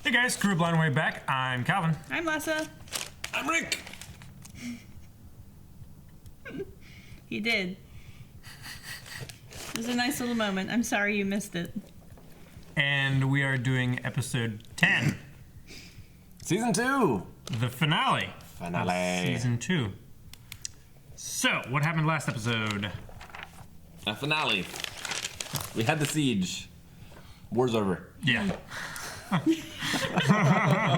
Hey guys, Crew Blind Way back. I'm Calvin. I'm Lessa. I'm Rick. He did. It was a nice little moment. I'm sorry you missed it. And we are doing episode 10, Season 2. the finale. Finale. Of season 2. So, what happened last episode? A finale. We had the siege. War's over. Yeah.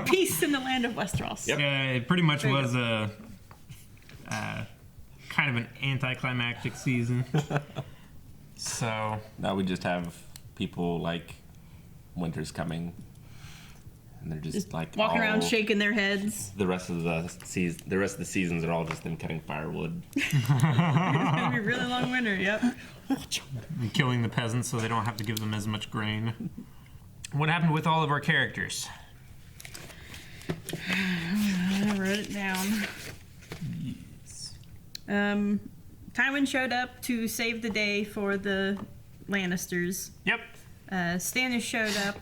Peace in the land of Westeros. Yep. It pretty much was a kind of an anticlimactic season. So, Now we just have people like winter's coming, and they're just like Walking around all- shaking their heads. The rest of the seasons are all just them cutting firewood. It's gonna be a really long winter, yep. and killing the peasants so they don't have to give them as much grain. What happened with all of our characters? I wrote it down. Tywin showed up to save the day for the Lannisters. Yep. Stannis showed up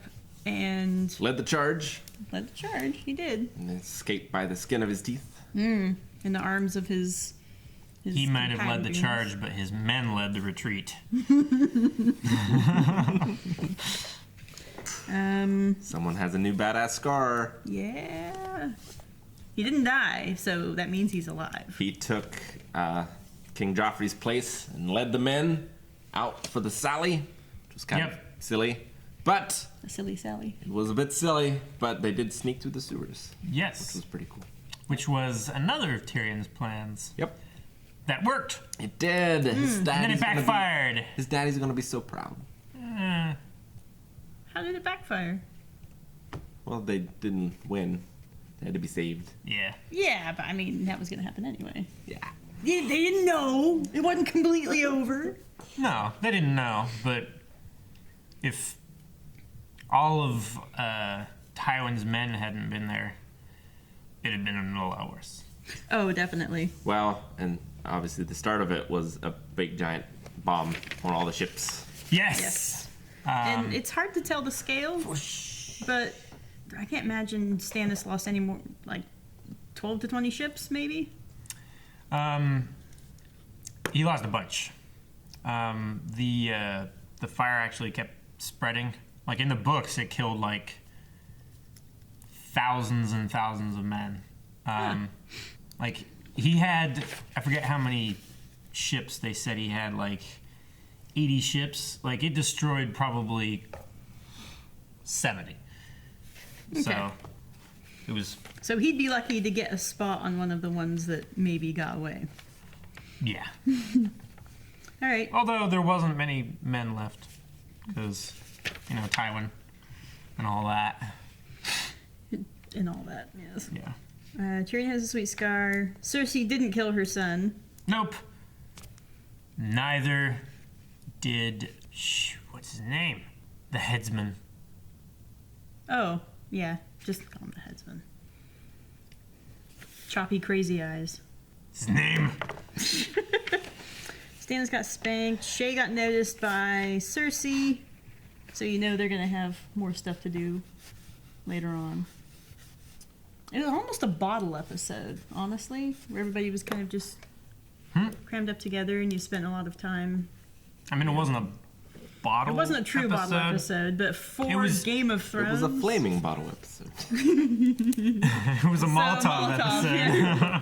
and Led the charge led the charge. He did. and escaped by the skin of his teeth. In the arms of his He might have led the companions. charge, but his men led the retreat. Someone has a new badass scar. Yeah. He didn't die, so that means he's alive. He took King Joffrey's place and led the men out for the Sally, which was kind of silly. But A silly Sally. it was a bit silly, but they did sneak through the sewers, which Yes. was pretty cool. Which was another of Tyrion's plans. Yep. That worked. It did. His And then daddy's it gonna be- backfired. his daddy's going to be so proud. How did it backfire? Well, they didn't win. They had to be saved. Yeah. Yeah, but I mean, that was going to happen anyway. Yeah. They didn't know. It wasn't completely over. No, they didn't know, but if all of Tywin's men hadn't been there, it'd have been a lot worse. Oh, definitely. Well, and obviously the start of it was a big giant bomb on all the ships. Yes. Yes. And it's hard to tell the scale, but I can't imagine Stannis lost any more, like 12 to 20 ships, maybe? He lost a bunch. The fire actually kept spreading. Like in the books, it killed like thousands and thousands of men. Like he had, I forget how many ships they said he had, like 80 ships. Like it destroyed probably 70. Okay. So it was, So he'd be lucky to get a spot on one of the ones that maybe got away. yeah. All right. Although there wasn't many men left because, you know, Tywin and all that. And all that, yes. Yeah. Tyrion has a sweet scar. Cersei didn't kill her son. Nope. Neither did, what's his name? The headsman. Oh, yeah. Just call him the headsman. Choppy crazy eyes. His name. Stannis got spanked. Shay got noticed by Cersei. So you know they're going to have more stuff to do later on. It was almost a bottle episode, honestly, where everybody was kind of just crammed up together and you spent a lot of time. I mean, it wasn't a bottle. It wasn't a true bottle episode, but for It was- Game of It Thrones. was a flaming bottle episode. It was a Molotov episode. yeah.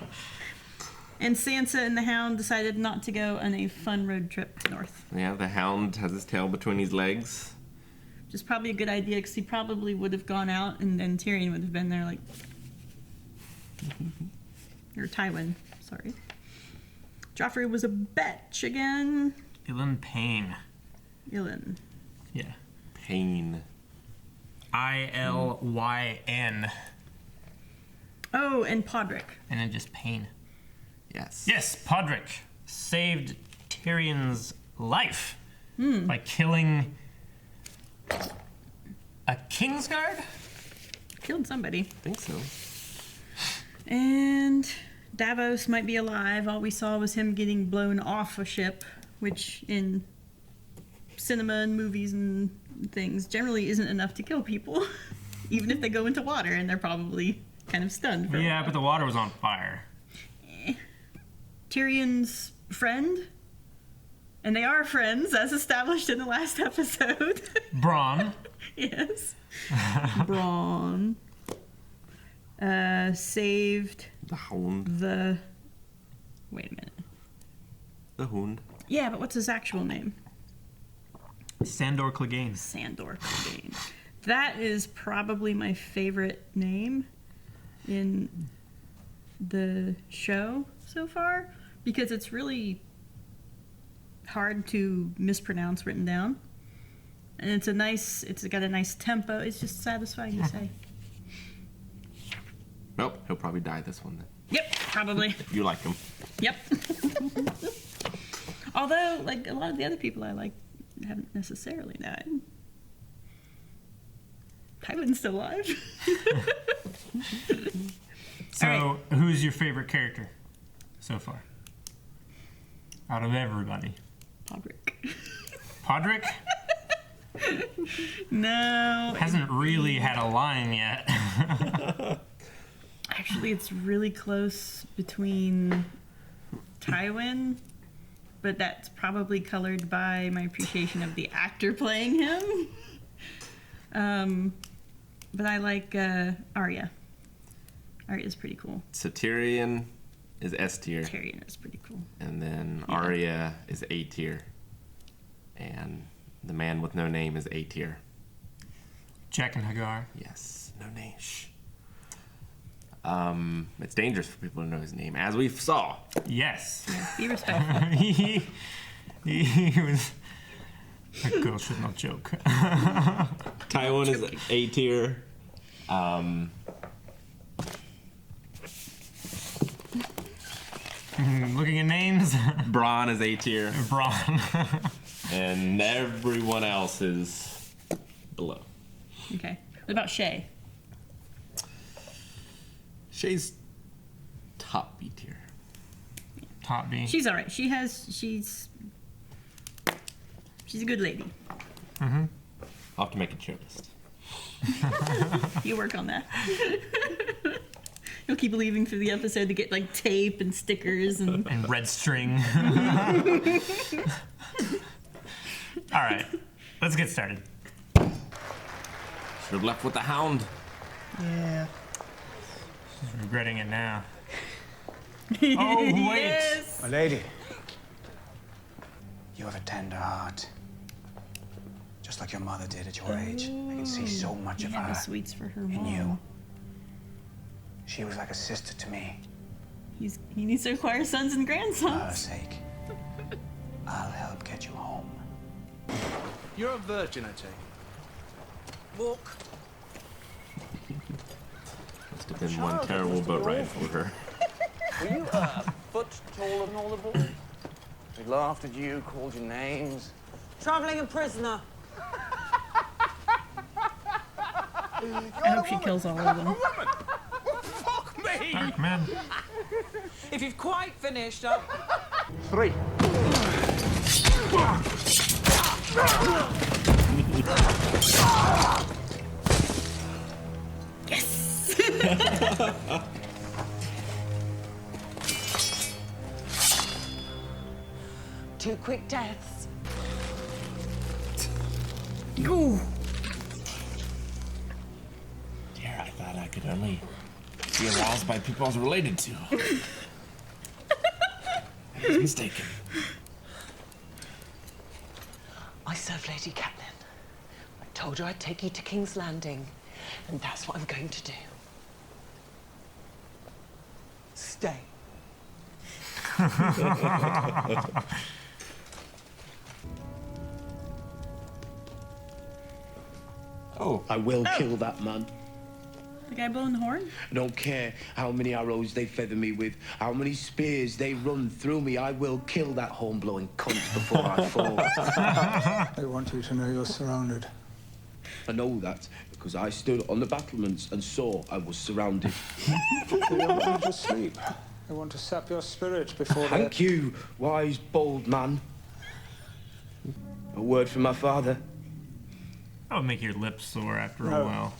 And Sansa and the Hound decided not to go on a fun road trip north. Yeah, the Hound has his tail between his legs. Which is probably a good idea because he probably would have gone out and then Tyrion would have been there like... or Tywin, sorry. Joffrey was a bitch again. Ilan Payne. Ilan. Yeah. Pain. Ilyn. Oh, and Podrick. And then just Payne. Yes. Yes, Podrick saved Tyrion's life by killing a Kingsguard? Killed somebody. I think so. And Davos might be alive. All we saw was him getting blown off a ship, which in cinema and movies and things generally isn't enough to kill people. even if they go into water, and they're probably kind of stunned. For a Yeah, while. but the water was on fire. Tyrion's friend, and they are friends, as established in the last episode. Bronn. Yes. Bronn saved The Hound. the. Wait a minute. The Hound. Yeah, but what's his actual name? Sandor Clegane. Sandor Clegane. That is probably my favorite name in the show so far, because it's really hard to mispronounce written down. And it's got a nice tempo. It's just satisfying to say. Nope, he'll probably die this one then. Yep, probably. You like him. Yep. Although, like, a lot of the other people I like haven't necessarily died. Tywin's still alive. So, All who's your favorite character so far? Out of everybody. Podrick. Podrick No. hasn't really had a line yet. Actually, it's really close between Tywin, but that's probably colored by my appreciation of the actor playing him. But I like Arya. Arya's pretty cool. So Tyrion is S tier. Tyrion is pretty cool. And then Yeah. Arya is A tier. And the man with no name is A tier. Jack and Hagar. Yes, no name. Shh. It's dangerous for people to know his name, as we saw. Yes. Be respectful. he was. A girl should not joke. Tywin is A tier. Looking at names. Bronn is A tier. Bronn. And everyone else is below. Okay. What about Shay? Shay's top B tier. Top B. She's all right. She's a good lady. I'll have to make a tier list. You work on that. You'll keep leaving through the episode to get like tape and stickers and. And red string. All right. Let's get started. Should have left with the Hound. Yeah. She's regretting it now. Oh, wait. Yes. My lady, you have a tender heart. Just like your mother did at your age. I can see so much You of have her the sweets for her in mom. you. She was like a sister to me. He needs to acquire sons and For her grandsons. sake, I'll help get you home. You're a virgin, I take it. Walk. Must have been one terrible boat ride for her. Were you a foot taller than all the boys? We laughed at you, called you names. Traveling a prisoner. I hope she kills all of them. Fuck me! Dark man. If you've quite finished up. 3. Yes. Two quick deaths. Ooh. Dear, I thought I could only be aroused by people I was related to. I was mistaken. I served Lady Catelyn. I told her I'd take you to King's Landing, and that's what I'm going to do. Stay. Oh, I will kill that man. The guy blowing the horn? I don't care how many arrows they feather me with, how many spears they run through me. I will kill that horn-blowing cunt before I fall. I want you to know you're surrounded. I know that because I stood on the battlements and saw I was surrounded. They want you to sleep. They want to sap your spirit before they... Thank you, wise, bold man. A word from my father. That would make your lips sore after a No. while.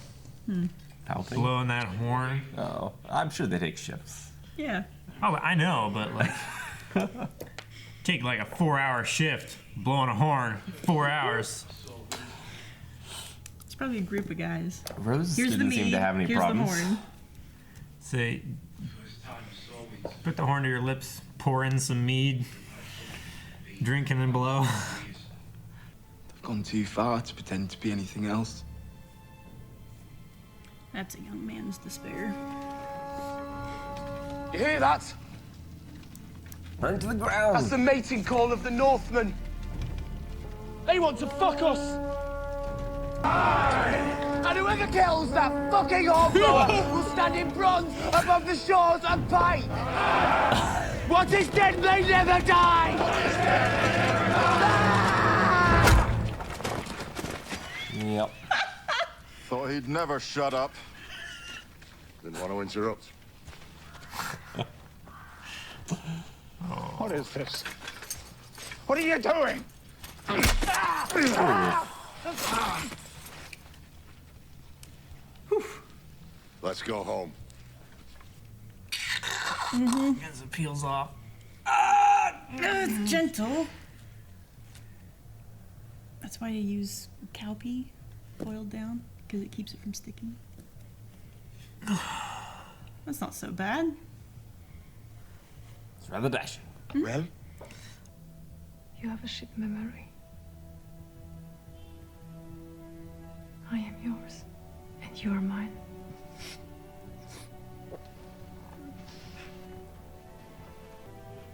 Helping? Blowing that horn. Oh, I'm sure they take shifts. Yeah. Oh, I know, but like, take like a 4-hour shift, blowing a horn, 4 hours. It's probably a group of guys. Rose Here's the didn't mead. seem to have any Here's problems. the horn. Say, put the horn to your lips, pour in some mead, drink and then blow. I've gone too far to pretend to be anything else. That's a young man's despair. You hear that? Burn to the ground. That's the mating call of the Northmen. They want to fuck us. And whoever kills that fucking hornblower will stand in bronze above the shores and fight. What is dead may never die. Yep. Thought he'd never shut up. Didn't want to interrupt. What is this? What are you doing? Let's go home. As it peels off. It's gentle. That's why you use cowpea boiled down, because it keeps it from sticking. That's not so bad. It's rather dashing. Well? You have a ship memory. I am yours, and you are mine.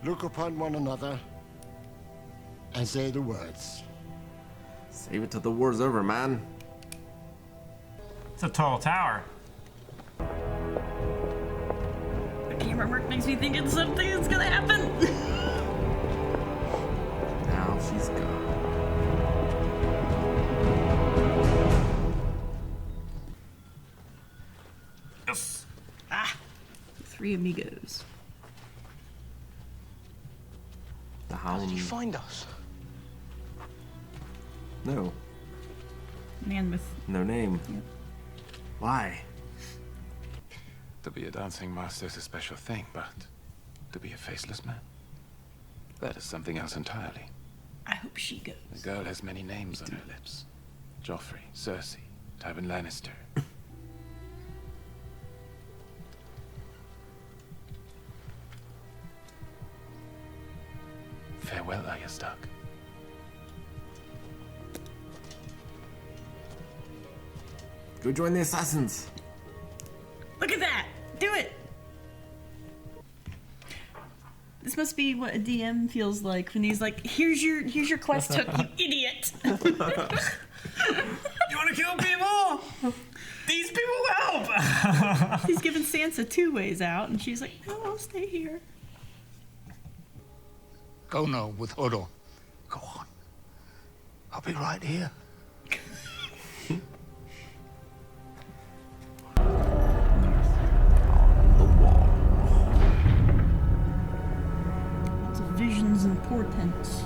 Look upon one another and say the words. Save it till the war's over, man. It's a tall tower. The camera work makes me think it's something that's gonna happen. Now she's gone. Yes. Three amigos. The How hound. did you find us? No. Man with. No name. Yep. Why? To be a dancing master is a special thing, but to be a faceless man, that is something else entirely. I hope she goes. The girl has many names on her lips. Joffrey, Cersei, Tywin Lannister. Farewell, Arya Stark. Go join the assassins. Look at that! Do it! This must be what a DM feels like when he's like, here's your quest hook, you idiot! You want to kill people? These people will help! He's giving Sansa 2 ways out, and she's like, no, I'll stay here. Go now with Hodor. Go on. I'll be right here. Lots of visions and portents.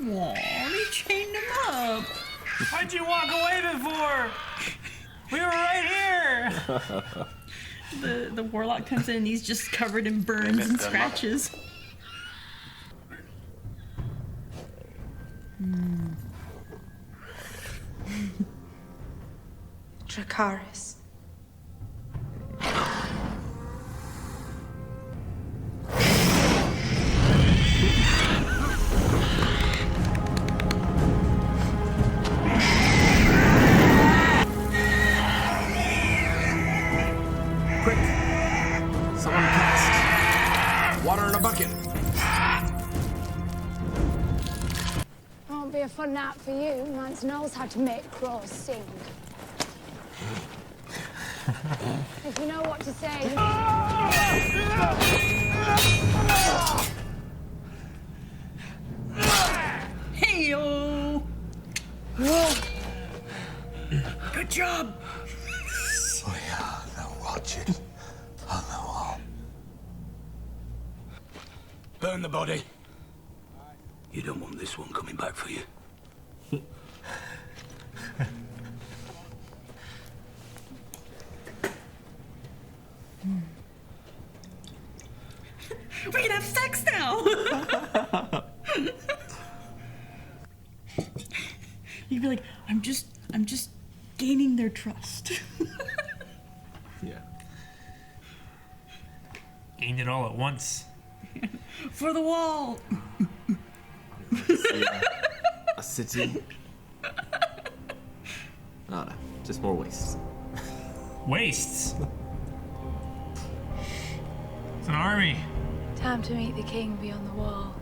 Aw, they chained him up. Why'd you walk away before? We were right here. The warlock comes in and he's just covered in burns and scratches. Dracarys. Quick! Someone cast water in a bucket. Won't be a fun night for you. Mance knows how to make crows sing. If you know what to say. Hey-o! Good job! We are the watchers on the wall. Burn the body. You don't want this one coming back for you. We can have sex now! You'd be like, I'm just gaining their trust. Yeah. Gained it all at once. For the wall! A city. Oh, no. Just more wastes. Wastes? It's an army. Time to meet the king beyond the wall.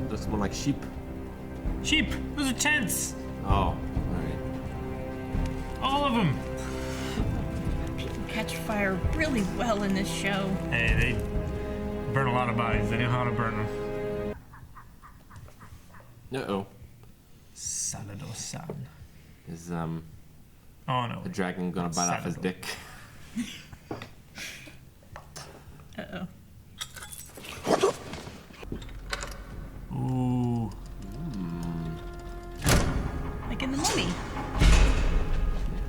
Looks more like sheep. Sheep! Those are tents! Oh, alright. All of them! People catch fire really well in this show. Hey, they burn a lot of bodies. They know how to burn them. Uh-oh. Salado-san. Is, Oh no. the dragon gonna bite off his dick? Uh-oh. Ooh. Like in the Mummy.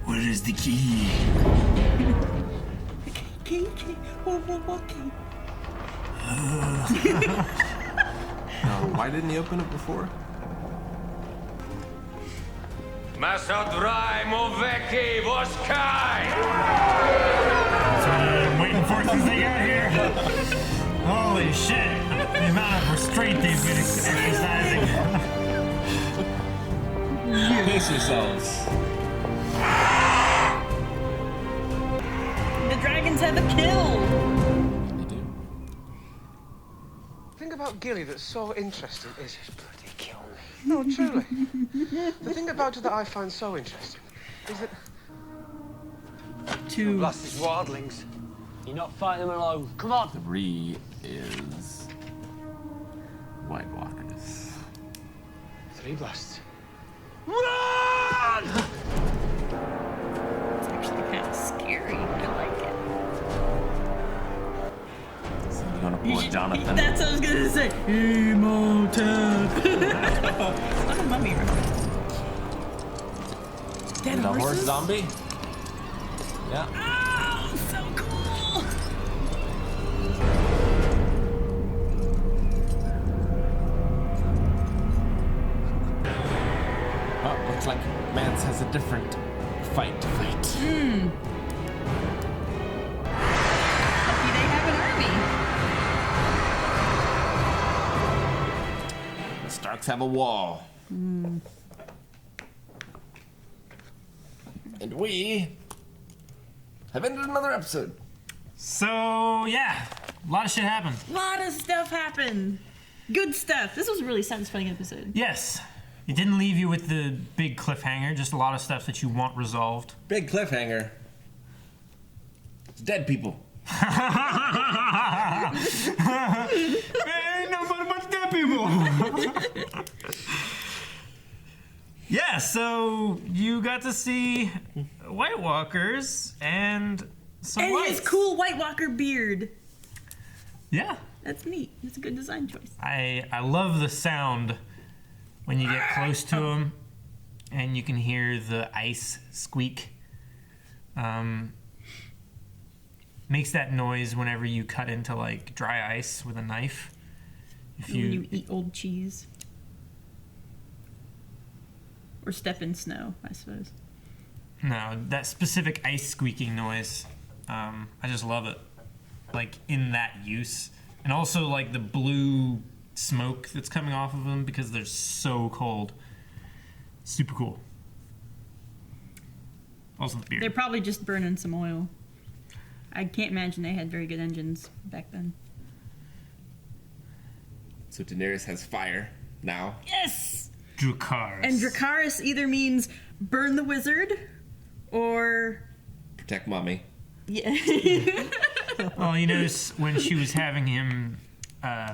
Where is the key? Key. Why didn't he open it before? Masadrajmo veki voskaj! That's what I'm waiting for since they got here. Holy shit. The amount of restraint they've been exercising. Pace yourselves. The dragons have a kill! They do. The thing about Gilly that's so interesting is his bloody kill me. No, truly. The thing about it that I find so interesting is that... Two. Blast these wildlings. You're not fighting them alone. Come on. 3 is... White Walkers. 3 blasts. Run! It's actually kind of scary. I like it. So you're gonna pull Jonathan. That's what I was gonna say. Imhotep. It's not a mummy, right? Dead The horse horses? zombie? Yeah. Oh, so cool! Oh, looks like Mance has a different fight to fight. Lucky they have an army. The Starks have a wall. And we have ended another episode. So, yeah. A lot of shit happened. A lot of stuff happened. Good stuff. This was a really satisfying episode. Yes. It didn't leave you with the big cliffhanger, just a lot of stuff that you want resolved. Big cliffhanger. It's dead people. Ain't nobody but dead people. Yeah, so you got to see White Walkers and some And his whites. cool White Walker beard. Yeah. That's neat. It's a good design choice. I love the sound when you get close to them and you can hear the ice squeak. Makes that noise whenever you cut into like dry ice with a knife. If When you eat old cheese. Or step in snow, I suppose. No, that specific ice squeaking noise. I just love it. Like in that use. And also like the blue smoke that's coming off of them because they're so cold. Super cool. Also the beard. They're probably just burning some oil. I can't imagine they had very good engines back then. So Daenerys has fire now. Yes! Dracarys. And Dracarys either means burn the wizard or... Protect mommy. Yeah. Well, you notice when she was having him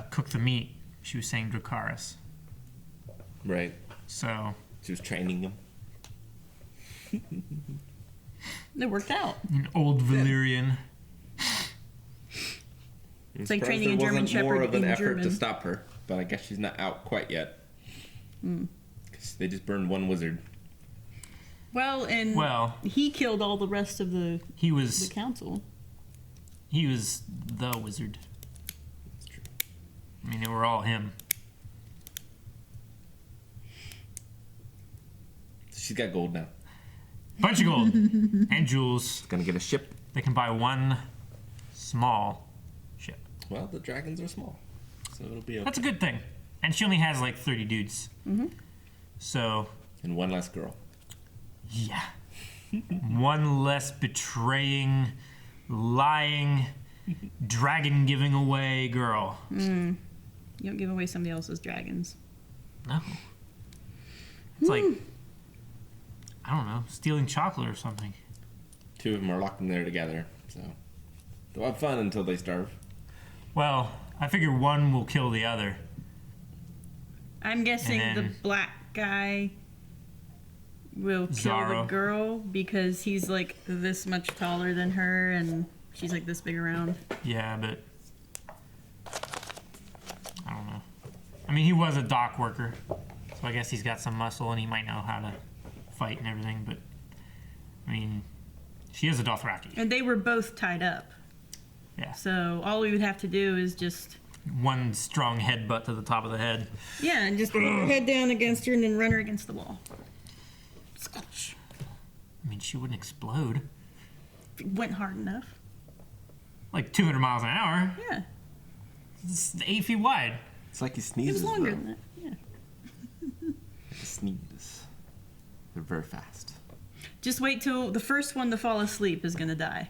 cook the meat, she was saying Dracarys. Right. So she was training him. It worked out. An old Valyrian. It's like training a German Shepherd more of an in effort German. to stop her, but I guess she's not out quite yet. Because they just burned one wizard. Well, he killed all the rest of the council. He was the wizard. I mean, they were all him. She's got gold now. Bunch of gold and jewels. Gonna get a ship. They can buy one small ship. Well, the dragons are small, so it'll be okay. That's a good thing. And she only has like 30 dudes. So. And one less girl. Yeah. One less betraying, lying, dragon giving away girl. You don't give away somebody else's dragons. No. It's like, I don't know, stealing chocolate or something. Two of them are locked in there together, so they'll have fun until they starve. Well, I figure one will kill the other. I'm guessing the black guy will kill the girl because he's like this much taller than her and she's like this big around. Yeah, but I don't know. I mean, he was a dock worker, so I guess he's got some muscle and he might know how to fight and everything, but I mean, she is a Dothraki. And they were both tied up. Yeah. So all we would have to do is just... one strong headbutt to the top of the head. Yeah, and just put her head down against her and then run her against the wall. Scotch. I mean, she wouldn't explode. If it went hard enough. Like 200 miles an hour. Yeah. It's 8 feet wide. It's like he It sneezes. was longer though. than that, yeah. Like a sneeze. They're very fast. Just wait till the first one to fall asleep is going to die.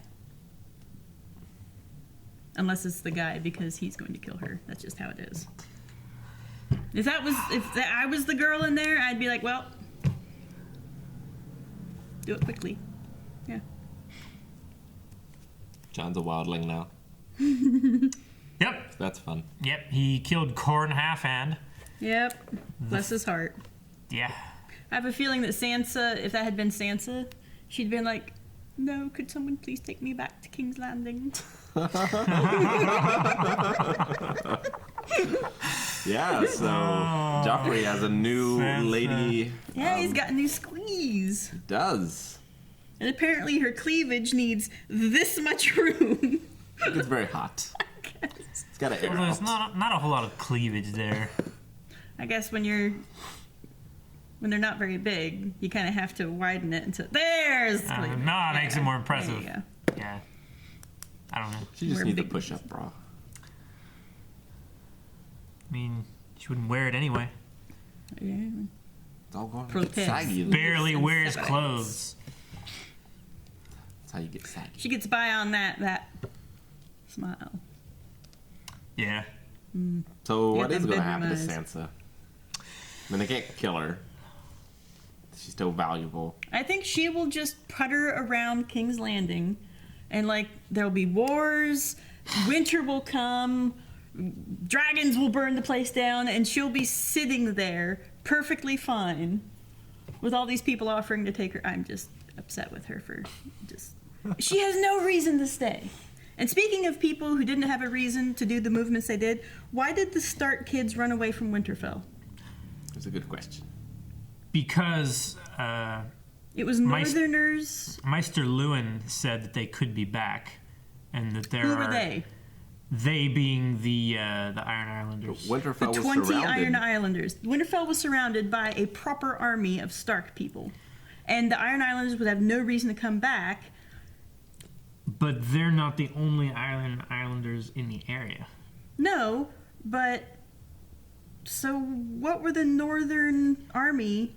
Unless it's the guy, because he's going to kill her. That's just how it is. If I was the girl in there, I'd be like, well, do it quickly. Yeah. John's a wildling now. Yep. That's fun. Yep, he killed Corn Halfhand. Yep. Bless his heart. Yeah. I have a feeling that Sansa, if that had been Sansa, she'd been like, no, could someone please take me back to King's Landing? Yeah, so Joffrey has a new lady. Yeah, he's got a new squeeze. He does. And apparently her cleavage needs this much room. It's very hot. It's got an air Well, there's out. not a whole lot of cleavage there. I guess when they're not very big, you kind of have to widen it until there's cleavage. No, it makes it more impressive. There you go. Yeah. I don't know. She just needs a push-up bra. I mean, she wouldn't wear it anyway. Yeah. It's all going Protest. saggy. Barely wears clothes. That's how you get saggy. She gets by on that smile. Yeah. So You what got is them going to bedroom happen to eyes. Sansa? I mean, they can't kill her. She's still valuable. I think she will just putter around King's Landing, and like there'll be wars, winter will come, dragons will burn the place down, and she'll be sitting there perfectly fine with all these people offering to take her. I'm just upset with her for just... She has no reason to stay. And speaking of people who didn't have a reason to do the movements they did, why did the Stark kids run away from Winterfell? That's a good question. Because it was Northerners. Meister Lewin said that they could be back, and that there Who are... were they? They being the Iron Islanders. Winterfell The 20 Iron Islanders. Winterfell was surrounded by a proper army of Stark people. And the Iron Islanders would have no reason to come back. But they're not the only Iron Islanders in the area. No, but... So what were the Northern Army...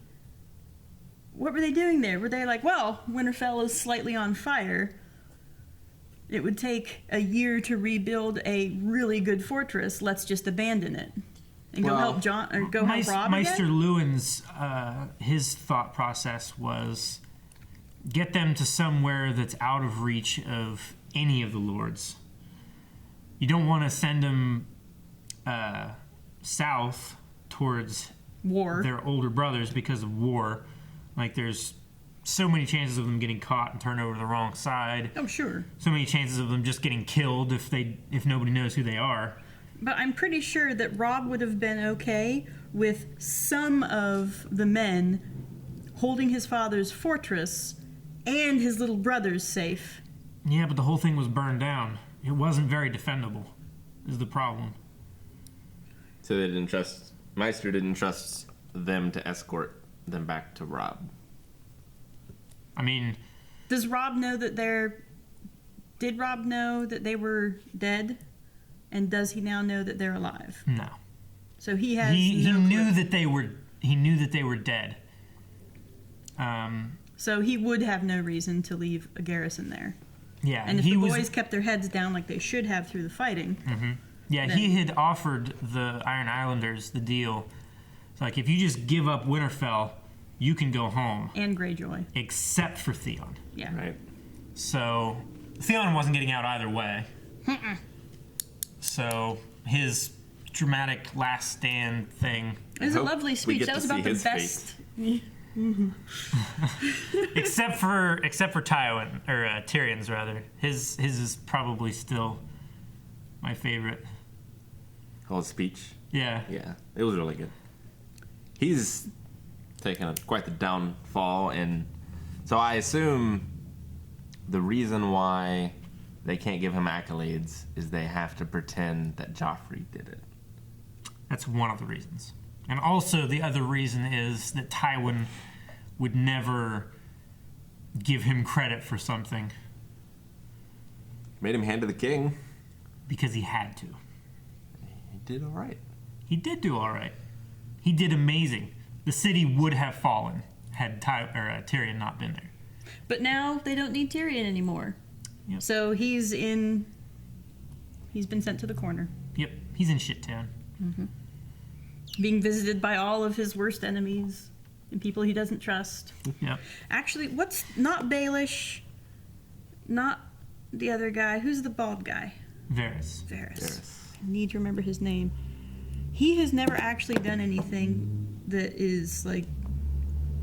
What were they doing there? Were they like, well, Winterfell is slightly on fire. It would take a year to rebuild a really good fortress. Let's just abandon it and go help John or go help Robb Meister again? Lewin's his thought process was get them to somewhere that's out of reach of any of the lords. you don't want to send them south towards war. Their older brothers because of war. Like, there's so many chances of them getting caught and turned over to the wrong side. Oh, sure. So many chances of them just getting killed if nobody knows who they are. But I'm pretty sure that Robb would have been okay with some of the men holding his father's fortress and his little brothers safe. Yeah, but the whole thing was burned down. It wasn't very defendable, is the problem. So they didn't trust... Meister didn't trust them to escort them back to Robb. I mean... Does Robb know that Did Robb know that they were dead? And does he now know that they're alive? No. So he has he no knew clue. that they were... He knew that they were dead. So he would have no reason to leave a garrison there. Yeah. And if the boys kept their heads down like they should have through the fighting... Mm-hmm. Yeah, then, he had offered the Iron Islanders the deal. It's like, if you just give up Winterfell, you can go home. And Greyjoy. Except for Theon. Yeah. Right. So, Theon wasn't getting out either way. Mm-mm. So, his dramatic last stand thing... It was a lovely speech. That was about the best... Mm-hmm. except for Tywin, or Tyrion's rather. His is probably still my favorite. Whole speech. Yeah. Yeah, it was really good. He's taken quite the downfall, and so I assume the reason why they can't give him accolades is they have to pretend that Joffrey did it. That's one of the reasons. And also the other reason is that Tywin would never give him credit for something. Made him hand to the king. Because he had to. He did all right. He did do all right. He did amazing. The city would have fallen had Tyrion not been there. But now they don't need Tyrion anymore. Yep. So he's been sent to the corner. Yep, he's in shit town. Mm-hmm. Being visited by all of his worst enemies and people he doesn't trust. Yep. Actually, what's not Baelish, not the other guy. Who's the bald guy? Varys. I need to remember his name. He has never actually done anything that is like.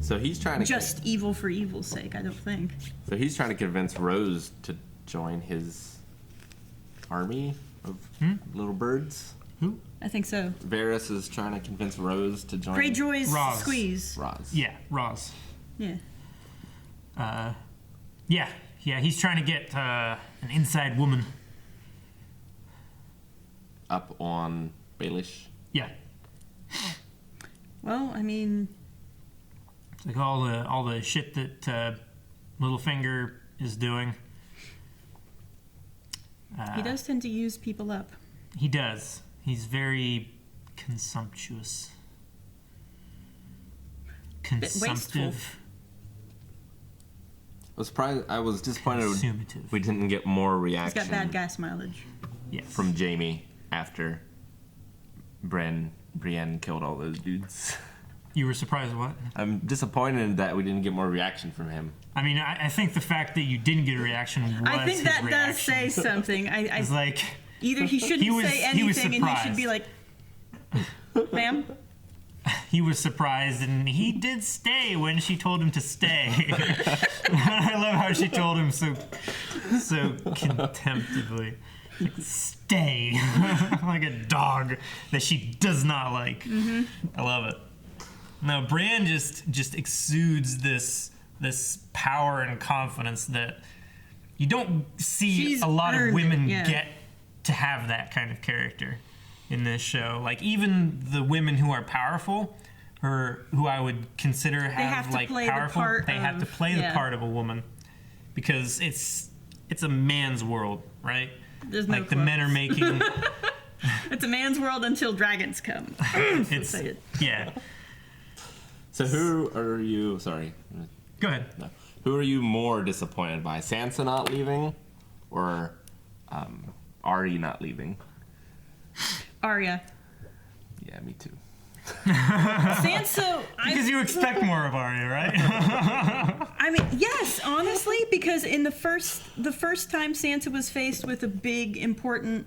So he's trying to just evil for evil's sake. I don't think. So he's trying to convince Rose to join his army of little birds. Who? I think so. Varys is trying to convince Rose to join. Greyjoy's squeeze. Roz. Yeah, Roz. Yeah. Yeah. He's trying to get an inside woman up on Baelish. Yeah. Well, I mean, it's like all the shit that Littlefinger is doing. He does tend to use people up. He does. He's very consumptuous. Consumptive. I was disappointed we didn't get more reaction. He's got bad gas mileage. Yes. From Jaime after Brienne killed all those dudes. You were surprised what? I'm disappointed that we didn't get more reaction from him. I mean, I think the fact that you didn't get a reaction was I think that his does say something. It's like either he shouldn't say anything and you should be like, ma'am? He was surprised, and he did stay when she told him to stay. I love how she told him so contemptibly. Like, stay. Like a dog that she does not like. Mm-hmm. I love it. No, Brienne just exudes this power and confidence that you don't see a lot of women get to have that kind of character in this show. Like, even the women who are powerful, or who I would consider have like powerful, they have to play the part of a woman, because it's a man's world, right? There's like the men are making. It's a man's world until dragons come. Let's say it. Yeah. So who are you? Sorry. Go ahead. No. Who are you more disappointed by? Sansa not leaving, or Arya not leaving? Arya. Yeah, me too. Sansa. Because you expect more of Arya, right? I mean, yes, honestly, because in the first time Sansa was faced with a big, important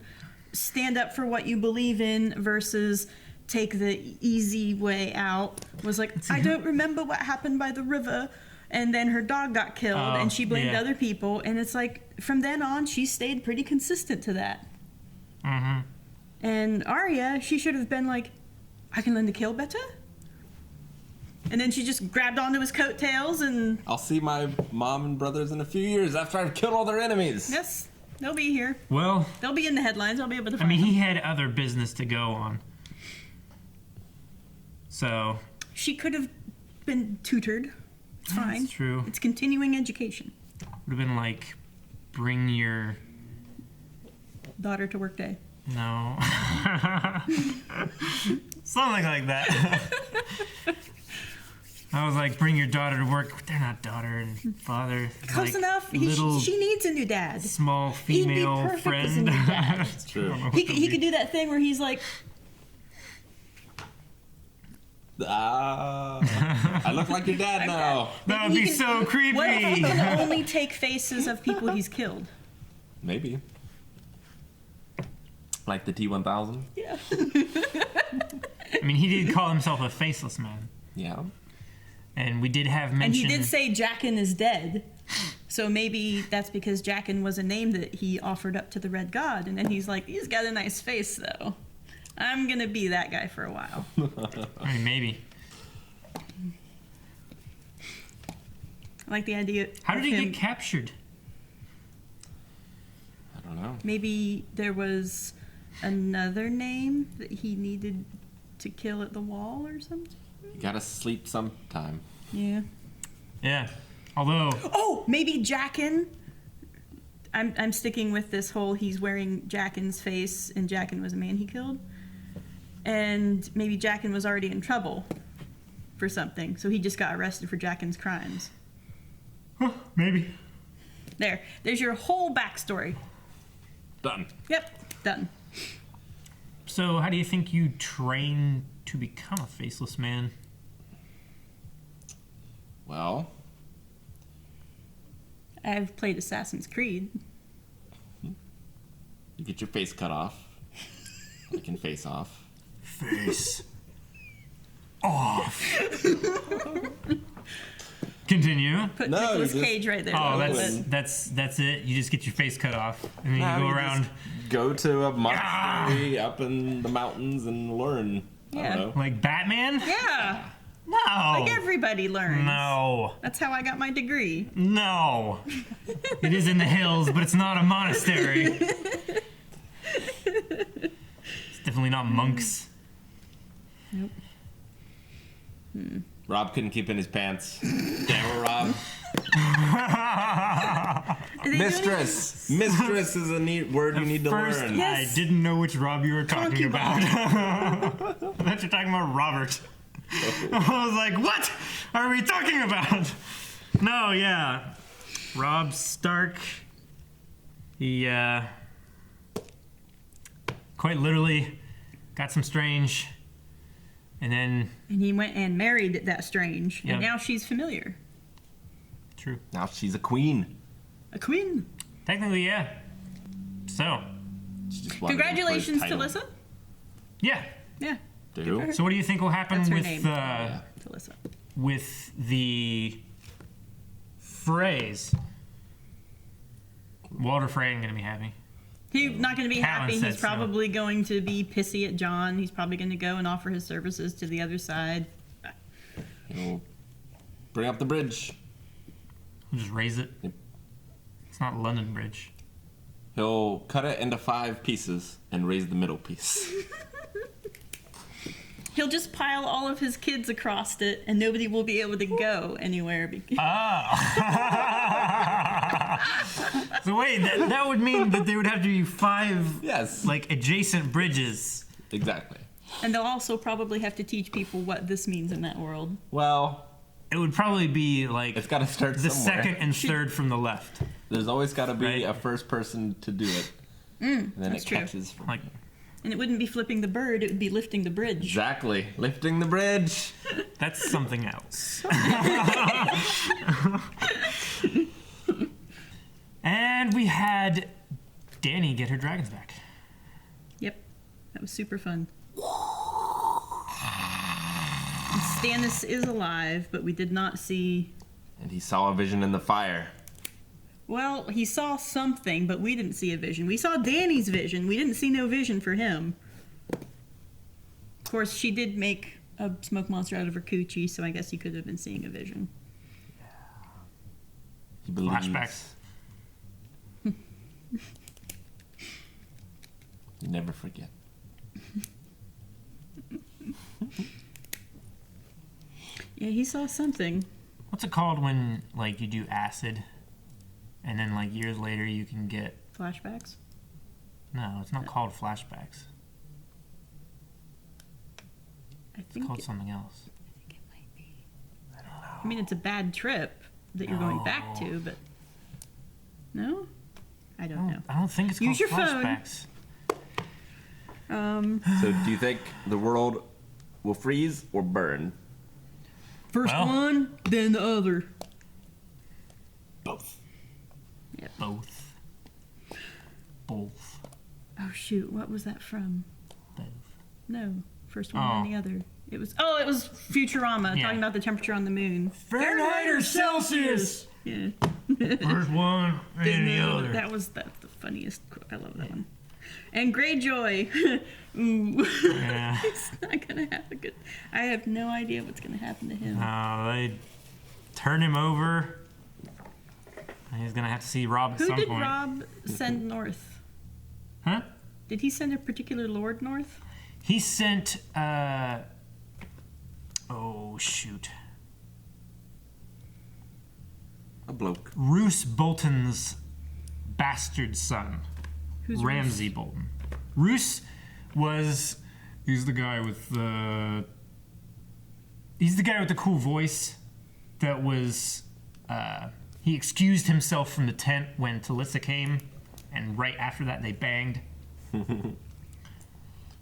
stand up for what you believe in versus take the easy way out was like, I don't remember what happened by the river. And then her dog got killed and she blamed other people. And it's like, from then on, she stayed pretty consistent to that. Mm-hmm. And Arya, she should have been like, I can learn to kill better? And then she just grabbed onto his coattails and... I'll see my mom and brothers in a few years after I've killed all their enemies. Yes, they'll be here. Well... They'll be in the headlines. I'll be able to find I mean, them. he had other business to go on. So... She could have been tutored. It's fine. That's true. It's continuing education. Would have been like, bring your... Daughter to work day. No. Something like that. I was like, bring your daughter to work. They're not daughter and father. Close like enough. She needs a new dad. Small female He'd be perfect as a friend. new dad. It's true. He could do that thing where he's like... I look like your dad now. That would be so creepy. What if he can only take faces of people he's killed? Maybe. Like the T-1000? Yeah. I mean, he did call himself a faceless man. Yeah. And we did have mention... And he did say Jaqen is dead. So maybe that's because Jaqen was a name that he offered up to the Red God. And then he's like, he's got a nice face, though. I'm going to be that guy for a while. I mean, maybe. I like the idea. How did he get captured? I don't know. Maybe there was another name that he needed to kill at the wall or something? You gotta sleep sometime. Yeah. Yeah. Although... Oh, maybe Jaqen. I'm sticking with this whole he's wearing Jaqen's face and Jaqen was a man he killed. And maybe Jaqen was already in trouble for something, so he just got arrested for Jaqen's crimes. Huh, maybe. There's your whole backstory. Done. Yep, done. So, how do you think you train to become a faceless man? Well... I've played Assassin's Creed. You get your face cut off. You can face off. Face off. Continue. Put Nicolas Cage right there. Oh, that's it. You just get your face cut off, and then you go around. Go to a monastery up in the mountains and learn. I don't know. Like Batman? Yeah. No. Like everybody learns. No. That's how I got my degree. No. It is in the hills, but it's not a monastery. It's definitely not monks. Nope. Robb couldn't keep in his pants. Damn it, Robb. Mistress. Mistress is a neat word you need to learn. I didn't know which Robb you were talking about. I thought you were talking about Robert. I was like, what are we talking about? No, yeah. Robb Stark. He, quite literally got some strange. And he went and married that strange. Yep. And now she's familiar. True. Now she's a queen. A queen. Technically, yeah. So. Congratulations to Lessa. Yeah. Yeah. So what do you think will happen That's her with name. Talissa. With the phrase? Walder Frey ain't gonna be happy. He's not going to be Catelyn happy. said He's probably going to be pissy at Jon. He's probably going to go and offer his services to the other side. He'll bring up the bridge. He'll just raise it. Yep. It's not London Bridge. He'll cut it into 5 pieces and raise the middle piece. He'll just pile all of his kids across it, and nobody will be able to go anywhere. So wait, that would mean that there would have to be 5, like adjacent bridges. Exactly. And they'll also probably have to teach people what this means in that world. Well, it would probably be like it's got to start the somewhere. second and third from the left. There's always got to be a first person to do it. And then that's it true. catches from like. And it wouldn't be flipping the bird, it would be lifting the bridge. Exactly. Lifting the bridge. That's something else. And we had Dany get her dragons back. That was super fun. And Stannis is alive, but we did not see... And he saw a vision in the fire. Well, he saw something, but we didn't see a vision. We saw Dany's vision. We didn't see no vision for him. Of course, she did make a smoke monster out of her coochie, so I guess he could have been seeing a vision. He believes. Flashbacks. You never forget. Yeah, he saw something. What's it called when, like, you do acid, and then, like, years later you can get... Flashbacks? No, it's not called flashbacks. It's called something else. I think it might be. I don't know. I mean, it's a bad trip that you're going back to, but... No? I don't know. I don't think it's called Use your flashbacks. Phone. So do you think the world will freeze or burn? First one, then the other. Both. Yep. Both. Oh shoot, what was that from? Both. No, first one, then the other. It was Futurama, talking about the temperature on the moon. Fahrenheit or Celsius? Yeah. First one, then the other. That's the funniest quote. I love that one. And Greyjoy. Ooh. Yeah. It's not gonna have a good... I have no idea what's gonna happen to him. They turn him over. He's gonna have to see Robb at some point. Who did Robb send north? Huh? Did he send a particular lord north? He sent, oh, shoot. A bloke. Roose Bolton's bastard son. Who's Ramsay Roose? Bolton. Roose was... He's the guy with the... He's the guy with the cool voice that was... he excused himself from the tent when Talissa came, and right after that they banged.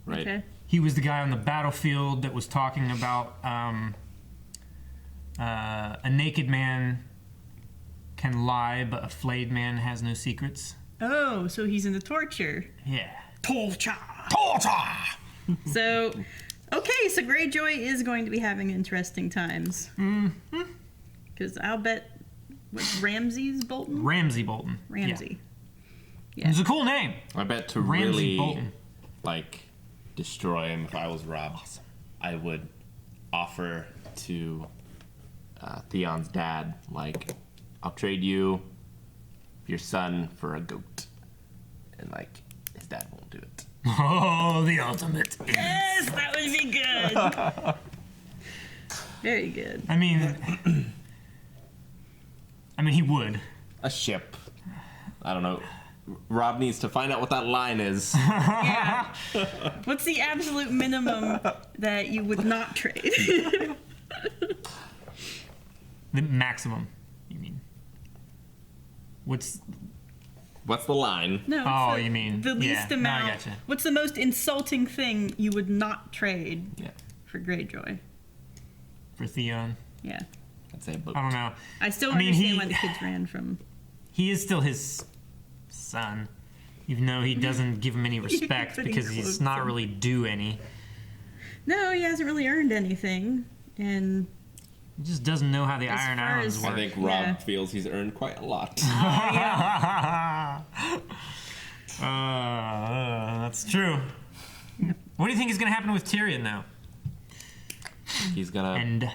Right. Okay. He was the guy on the battlefield that was talking about a naked man can lie, but a flayed man has no secrets. Oh, so he's in the torture. Yeah. Torture! Torture! So, okay, so Greyjoy is going to be having interesting times. Mm-hmm. Because I'll bet... What's Ramsay's Bolton? Ramsay Bolton. Ramsay. Yeah. It's a cool name. I bet to Ramsay really, Bolton. like, destroy him if I was Robb, I would offer to Theon's dad, like, I'll trade you your son for a goat. And, like, his dad won't do it. Oh, the ultimate. Yes, that would be good. Very good. I mean, he would. A ship. I don't know. Robb needs to find out what that line is. Yeah. What's the absolute minimum that you would not trade? The maximum, you mean? What's the line? No. Oh, you mean the least yeah, amount? No, I gotcha. What's the most insulting thing you would not trade Yeah. for Greyjoy? For Theon? Yeah. I'd say a boat. I don't know. I still don't understand why the kids ran from. He is still his son, even though he doesn't give him any respect putting because he's quotes not in. really due any. No, he hasn't really earned anything, and He just doesn't know how the As Iron far Islands as- work. I think Robb feels he's earned quite a lot. That's true. What do you think is going to happen with Tyrion now? He's gonna And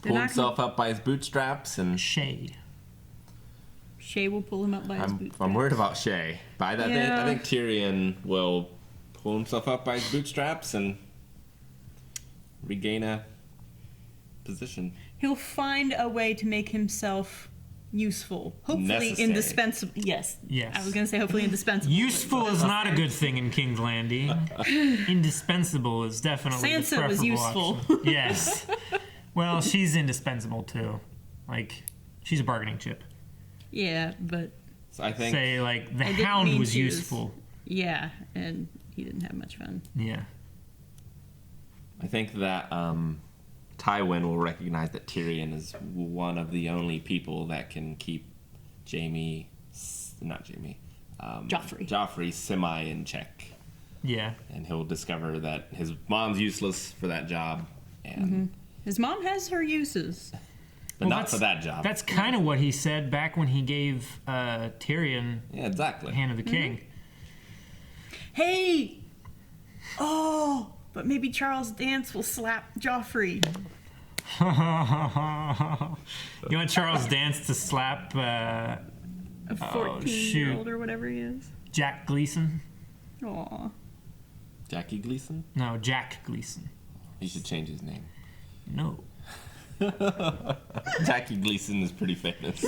pull himself up by his bootstraps and Shay. Shay will pull him up by his bootstraps. I'm worried about Shay. But I Yeah. think Tyrion will pull himself up by his bootstraps and regain a position. He'll find a way to make himself useful. Hopefully Necessary. indispensable. Yes. Yes. I was going to say hopefully indispensable. Useful is not a good thing in King's Landing. Indispensable is definitely the Sansa was preferable useful. option. Yes. Well, she's indispensable too. Like, she's a bargaining chip. Yeah, but So I think Say, like, the I didn't Hound mean was she useful. yeah, and he didn't have much fun. Yeah. that Tywin will recognize that Tyrion is one of the only people that can keep Joffrey Joffrey semi in check. Yeah. And he'll discover that his mom's useless for that job. And His mom has her uses. But not for that job. That's kind of what he said back when he gave Tyrion Hand of the King. Hey! Oh! But maybe Charles Dance will slap Joffrey. You want Charles Dance to slap A 14-year-old or whatever he is. Jack Gleason? Aw. Jackie Gleason? No, Jack Gleason. He should change his name. No. Jackie Gleason is pretty famous.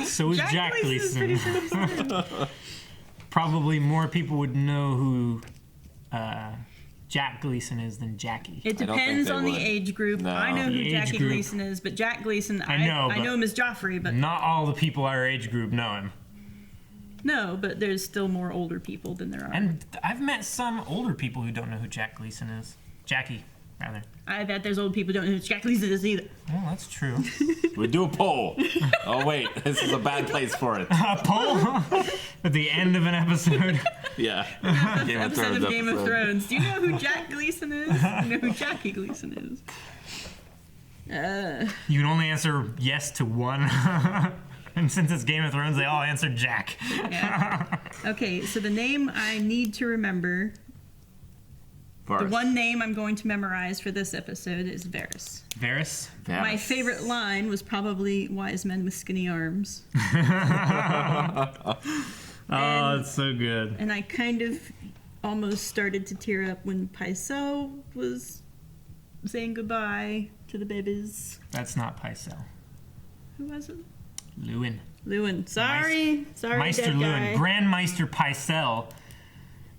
So is Jack Gleason. Probably more people would know who Jack Gleason is than Jackie. It depends on the age group. No. I know who The Jackie age group. Gleason is, but Jack Gleason, I know him as Joffrey, but not all the people our age group know him. no, but there's still more older people than there are. And I've met some older people who don't know who Jack Gleason is. Jackie, rather. I bet there's old people who don't know who Jack Gleason is either. Well, that's true. We do a poll. Oh wait, this is a bad place for it. A poll at the end of an episode. Yeah. Episode of Game of Thrones. Do you know who Jack Gleason is? Do you know who Jackie Gleason is? You can only answer yes to one. And since it's Game of Thrones, they all answered Jack. Yeah. Okay, so the name I need to remember, Varys. the one name I'm going to memorize for this episode is Varys. Varys? My favorite line was probably "Wise men with skinny arms." Oh, it's so good. And I kind of almost started to tear up when Pycelle was saying goodbye to the babies. That's not Pycelle. Who was it? Lewin. Lewin. Sorry. Sorry, Meister dead Lewin. guy. Grand Meister Pycelle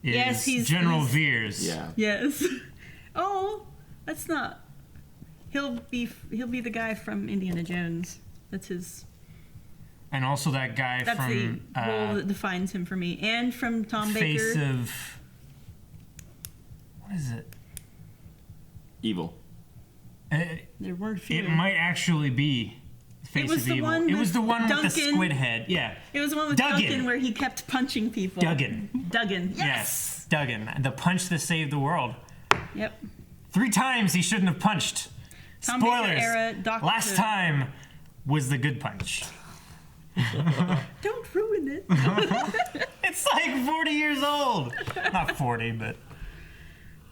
is Yes, he's General Veers. Yeah. Yes. Oh, that's not. He'll be the guy from Indiana Jones. That's his. And also that guy That's from the role that defines him for me, and from Tom Face Baker. of... What is it? Evil. There weren't few. It might actually be Face was of the Evil. one It was the one with the Duncan. squid head. Yeah. It was the one with Duncan where he kept punching people. Duggan. Yes. Duggan. The punch that saved the world. Yep. 3 times he shouldn't have punched. Tom Baker Spoilers. era Doctor Last Who. time was the good punch. Don't ruin it. It's like 40 years old. Not 40, but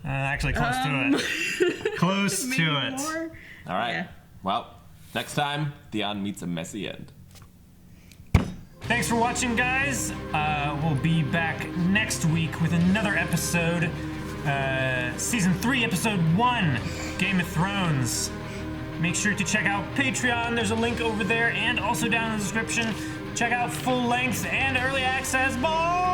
actually close to it. Close Maybe to it. more. All right. Yeah. Well, next time, Theon meets a messy end. Thanks for watching, guys. We'll be back next week with another episode. Season 3, Episode 1, Game of Thrones. Make sure to check out Patreon. There's a link over there and also down in the description. Check out full length and early access. Bye!